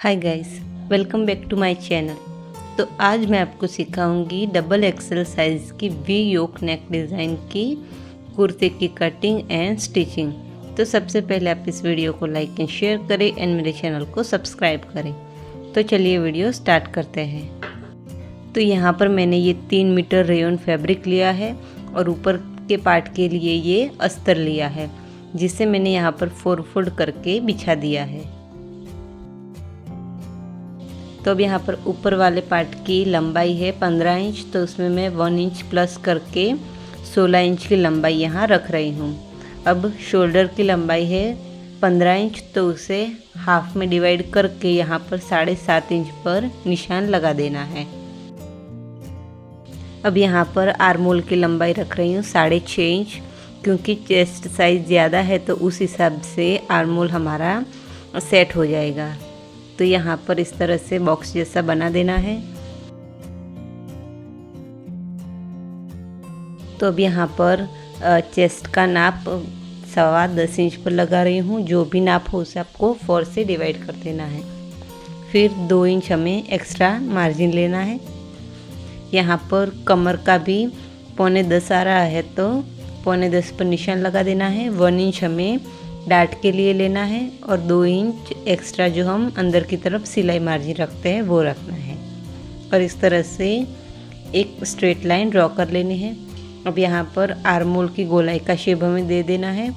Hi guys, welcome back to my channel. तो आज मैं आपको सिखाऊंगी डबल एक्सेल साइज़ की वी योक नेक डिज़ाइन की कुर्ते की कटिंग एंड स्टिचिंग। तो सबसे पहले आप इस वीडियो को लाइक एंड शेयर करें एंड मेरे चैनल को सब्सक्राइब करें। तो चलिए वीडियो स्टार्ट करते हैं। तो यहाँ पर मैंने ये 3 मीटर रेयन फैब्रिक लिया है और ऊपर के पार्ट के लिए ये अस्तर लिया है, जिसे मैंने यहाँ पर 4 फोल्ड करके बिछा दिया है। तो अब यहाँ पर ऊपर वाले पार्ट की लंबाई है 15 इंच, तो उसमें मैं 1 इंच प्लस करके 16 इंच की लंबाई यहाँ रख रही हूँ। अब शोल्डर की लंबाई है 15 इंच, तो उसे हाफ में डिवाइड करके यहाँ पर 7.5 इंच पर निशान लगा देना है। अब यहाँ पर आर्मोल की लंबाई रख रही हूँ 6.5 इंच, क्योंकि चेस्ट साइज़ ज़्यादा है तो उस हिसाब से आर्मोल हमारा सेट हो जाएगा। तो यहाँ पर इस तरह से बॉक्स जैसा बना देना है। तो अब यहाँ पर चेस्ट का नाप 10.25 इंच पर लगा रही हूँ। जो भी नाप हो उसे आपको 4 से डिवाइड कर देना है। फिर 2 इंच हमें एक्स्ट्रा मार्जिन लेना है। यहाँ पर कमर का भी 9.25 आ रहा है, तो 9.25 पर निशान लगा देना है। 1 इंच हमें डाट के लिए लेना है और 2 इंच एक्स्ट्रा जो हम अंदर की तरफ सिलाई मार्जिन रखते हैं वो रखना है। और इस तरह से एक स्ट्रेट लाइन ड्रॉ कर लेनी है। अब यहाँ पर आर्मोल की गोलाई का शेप हमें दे देना है।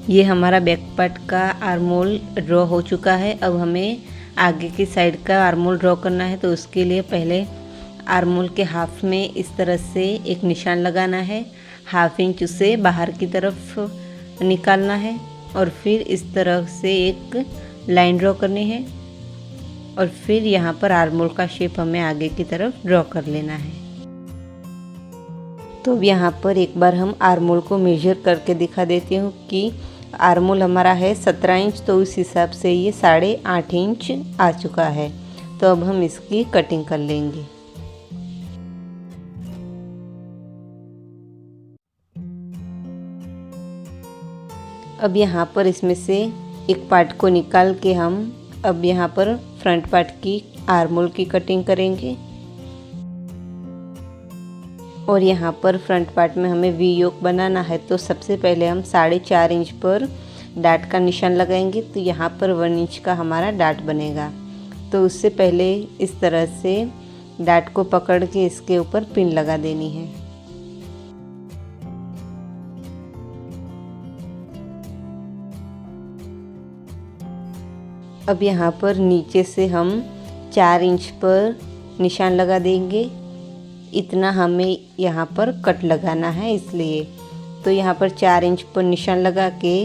ये हमारा बैक पार्ट का आर्मोल ड्रॉ हो चुका है। अब हमें आगे की साइड का आर्मोल ड्रॉ करना है, तो उसके लिए पहले आर्मोल के हाफ में इस तरह से एक निशान लगाना है। हाफ इंच उसे बाहर की तरफ निकालना है और फिर इस तरह से एक लाइन ड्रॉ करनी है और फिर यहाँ पर आर्मोल का शेप हमें आगे की तरफ ड्रॉ कर लेना है। तो अब यहाँ पर एक बार हम आर्मोल को मेजर करके दिखा देती हूँ कि आर्मोल हमारा है 17 इंच, तो उस हिसाब से ये 8.5 इंच आ चुका है। तो अब हम इसकी कटिंग कर लेंगे। अब यहाँ पर इसमें से एक पार्ट को निकाल के हम अब यहाँ पर फ्रंट पार्ट की आर्मोल की कटिंग करेंगे। और यहाँ पर फ्रंट पार्ट में हमें वी योक बनाना है, तो सबसे पहले हम 4.5 इंच पर डाट का निशान लगाएंगे। तो यहाँ पर 1 इंच का हमारा डाट बनेगा। तो उससे पहले इस तरह से डाट को पकड़ के इसके ऊपर पिन लगा देनी है। अब यहाँ पर नीचे से हम 4 इंच पर निशान लगा देंगे। इतना हमें यहाँ पर कट लगाना है इसलिए। तो यहाँ पर 4 इंच पर निशान लगा के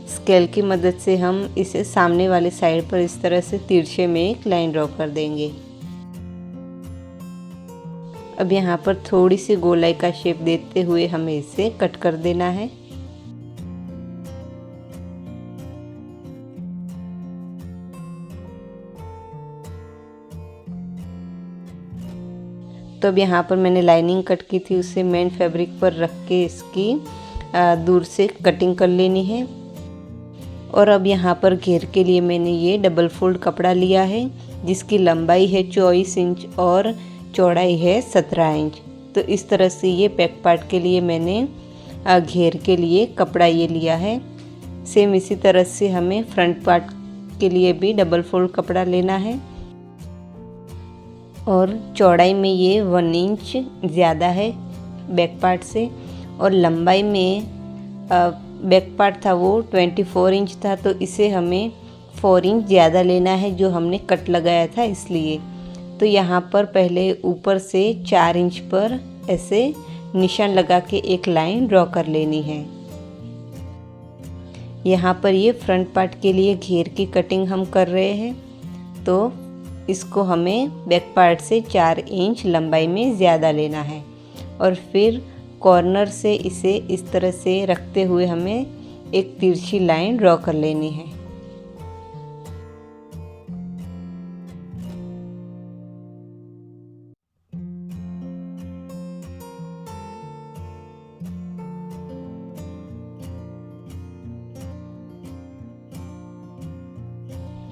स्केल की मदद से हम इसे सामने वाले साइड पर इस तरह से तिरछे में एक लाइन ड्रॉ कर देंगे। अब यहाँ पर थोड़ी सी गोलाई का शेप देते हुए हमें इसे कट कर देना है। तो अब यहाँ पर मैंने लाइनिंग कट की थी, उसे मेन फैब्रिक पर रख के इसकी दूर से कटिंग कर लेनी है। और अब यहाँ पर घेर के लिए मैंने ये डबल फोल्ड कपड़ा लिया है, जिसकी लंबाई है 24 इंच और चौड़ाई है 17 इंच। तो इस तरह से ये बैक पार्ट के लिए मैंने घेर के लिए कपड़ा ये लिया है। सेम इसी तरह से हमें फ्रंट पार्ट के लिए भी डबल फोल्ड कपड़ा लेना है। और चौड़ाई में ये 1 इंच ज़्यादा है बैक पार्ट से, और लंबाई में बैक पार्ट था वो 24 इंच था, तो इसे हमें 4 इंच ज़्यादा लेना है जो हमने कट लगाया था इसलिए। तो यहाँ पर पहले ऊपर से 4 इंच पर ऐसे निशान लगा के एक लाइन ड्रॉ कर लेनी है। यहाँ पर ये फ्रंट पार्ट के लिए घेर की कटिंग हम कर रहे हैं, तो इसको हमें बैक पार्ट से 4 इंच लंबाई में ज़्यादा लेना है। और फिर कॉर्नर से इसे इस तरह से रखते हुए हमें एक तिरछी लाइन ड्रॉ कर लेनी है।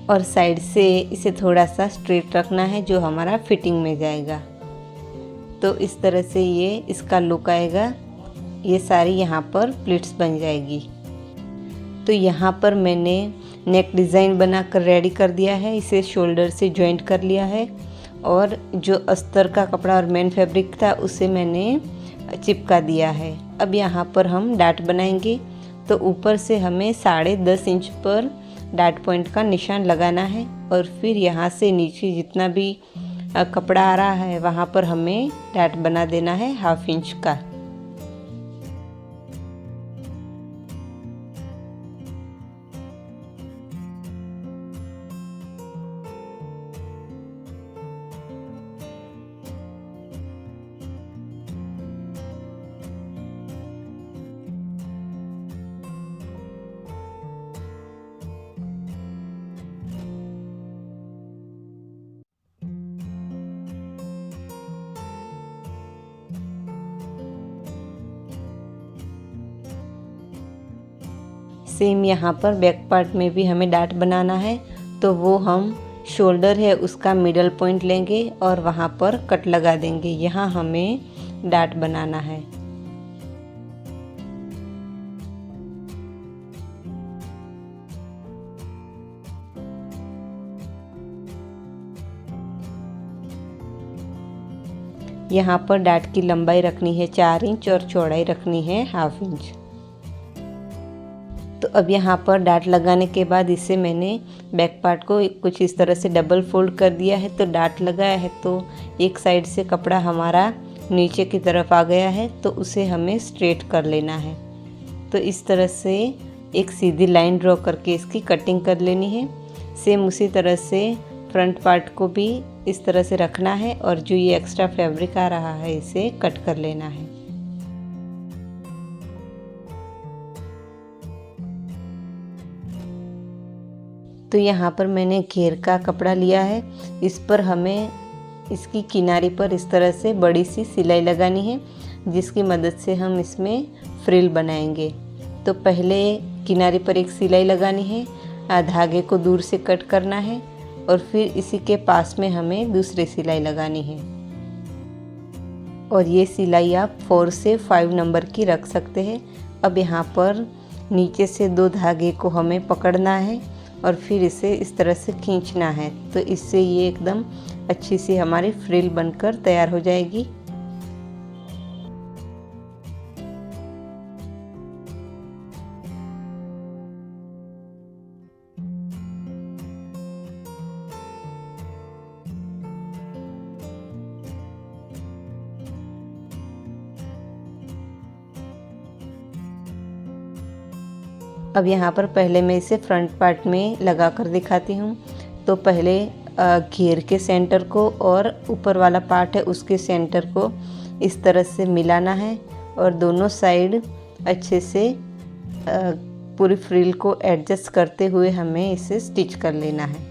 और साइड से इसे थोड़ा सा स्ट्रेट रखना है जो हमारा फिटिंग में जाएगा। तो इस तरह से ये इसका लुक आएगा। ये सारी यहाँ पर प्लीट्स बन जाएगी। तो यहाँ पर मैंने नेक डिज़ाइन बनाकर रेडी कर दिया है। इसे शोल्डर से जॉइंट कर लिया है और जो अस्तर का कपड़ा और मेन फैब्रिक था उसे मैंने चिपका दिया है। अब यहाँ पर हम डाट बनाएंगे। तो ऊपर से हमें 10.5 इंच पर डाट पॉइंट का निशान लगाना है और फिर यहाँ से नीचे जितना भी कपड़ा आ रहा है वहाँ पर हमें डाट बना देना है 1/2 इंच का। सेम यहाँ पर बैक पार्ट में भी हमें डाट बनाना है। तो वो हम शोल्डर है उसका मिडल पॉइंट लेंगे और वहाँ पर कट लगा देंगे। यहाँ हमें डाट बनाना है। यहाँ पर डाट की लंबाई रखनी है 4 इंच और चौड़ाई रखनी है 1/2 इंच। तो अब यहाँ पर डाट लगाने के बाद इसे मैंने बैक पार्ट को कुछ इस तरह से डबल फोल्ड कर दिया है। तो डाट लगाया है तो एक साइड से कपड़ा हमारा नीचे की तरफ आ गया है तो उसे हमें स्ट्रेट कर लेना है। तो इस तरह से एक सीधी लाइन ड्रॉ करके इसकी कटिंग कर लेनी है। सेम उसी तरह से फ्रंट पार्ट को भी इस तरह से रखना है और जो ये एक्स्ट्रा फैब्रिक आ रहा है इसे कट कर लेना है। तो यहाँ पर मैंने घेर का कपड़ा लिया है। इस पर हमें इसकी किनारी पर इस तरह से बड़ी सी सिलाई लगानी है जिसकी मदद से हम इसमें फ्रिल बनाएंगे। तो पहले किनारी पर एक सिलाई लगानी है, धागे को दूर से कट करना है और फिर इसी के पास में हमें दूसरी सिलाई लगानी है। और ये सिलाई आप 4 से 5 नंबर की रख सकते हैं। अब यहाँ पर नीचे से 2 धागे को हमें पकड़ना है और फिर इसे इस तरह से खींचना है। तो इससे ये एकदम अच्छी सी हमारी फ्रिल बनकर तैयार हो जाएगी। अब यहाँ पर पहले मैं इसे फ्रंट पार्ट में लगा कर दिखाती हूँ। तो पहले घेर के सेंटर को और ऊपर वाला पार्ट है उसके सेंटर को इस तरह से मिलाना है और दोनों साइड अच्छे से पूरी फ्रिल को एडजस्ट करते हुए हमें इसे स्टिच कर लेना है।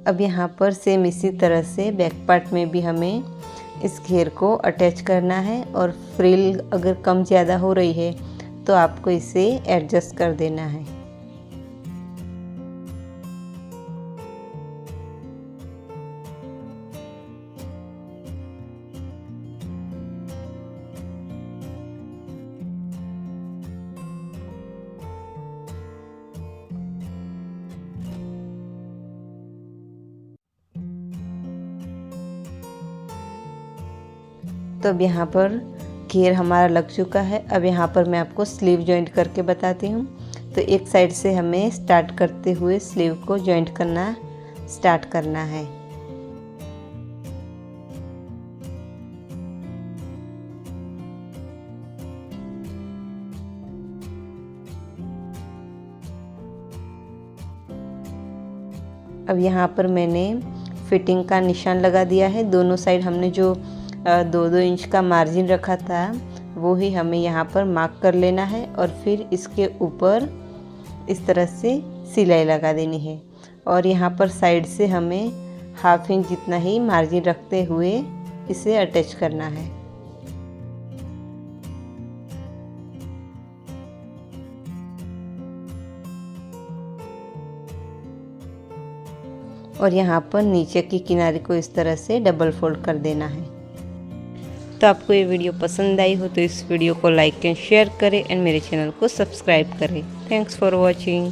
अब यहाँ पर सेम इसी तरह से बैक पार्ट में भी हमें इस घेर को अटैच करना है और फ्रिल अगर कम ज़्यादा हो रही है तो आपको इसे एडजस्ट कर देना है। तो अब यहाँ पर घेर हमारा लग चुका है। अब यहाँ पर मैं आपको स्लीव जॉइंट करके बताती हूँ। तो एक साइड से हमें स्टार्ट करते हुए स्लीव को जॉइंट करना स्टार्ट करना है। अब यहाँ पर मैंने फिटिंग का निशान लगा दिया है। दोनों साइड हमने जो 2-2 इंच का मार्जिन रखा था वो ही हमें यहाँ पर मार्क कर लेना है और फिर इसके ऊपर इस तरह से सिलाई लगा देनी है। और यहाँ पर साइड से हमें 1/2 इंच जितना ही मार्जिन रखते हुए इसे अटैच करना है। और यहाँ पर नीचे की किनारे को इस तरह से डबल फोल्ड कर देना है। तो आपको ये वीडियो पसंद आई हो तो इस वीडियो को लाइक एंड शेयर करें एंड मेरे चैनल को सब्सक्राइब करें। Thanks for watching.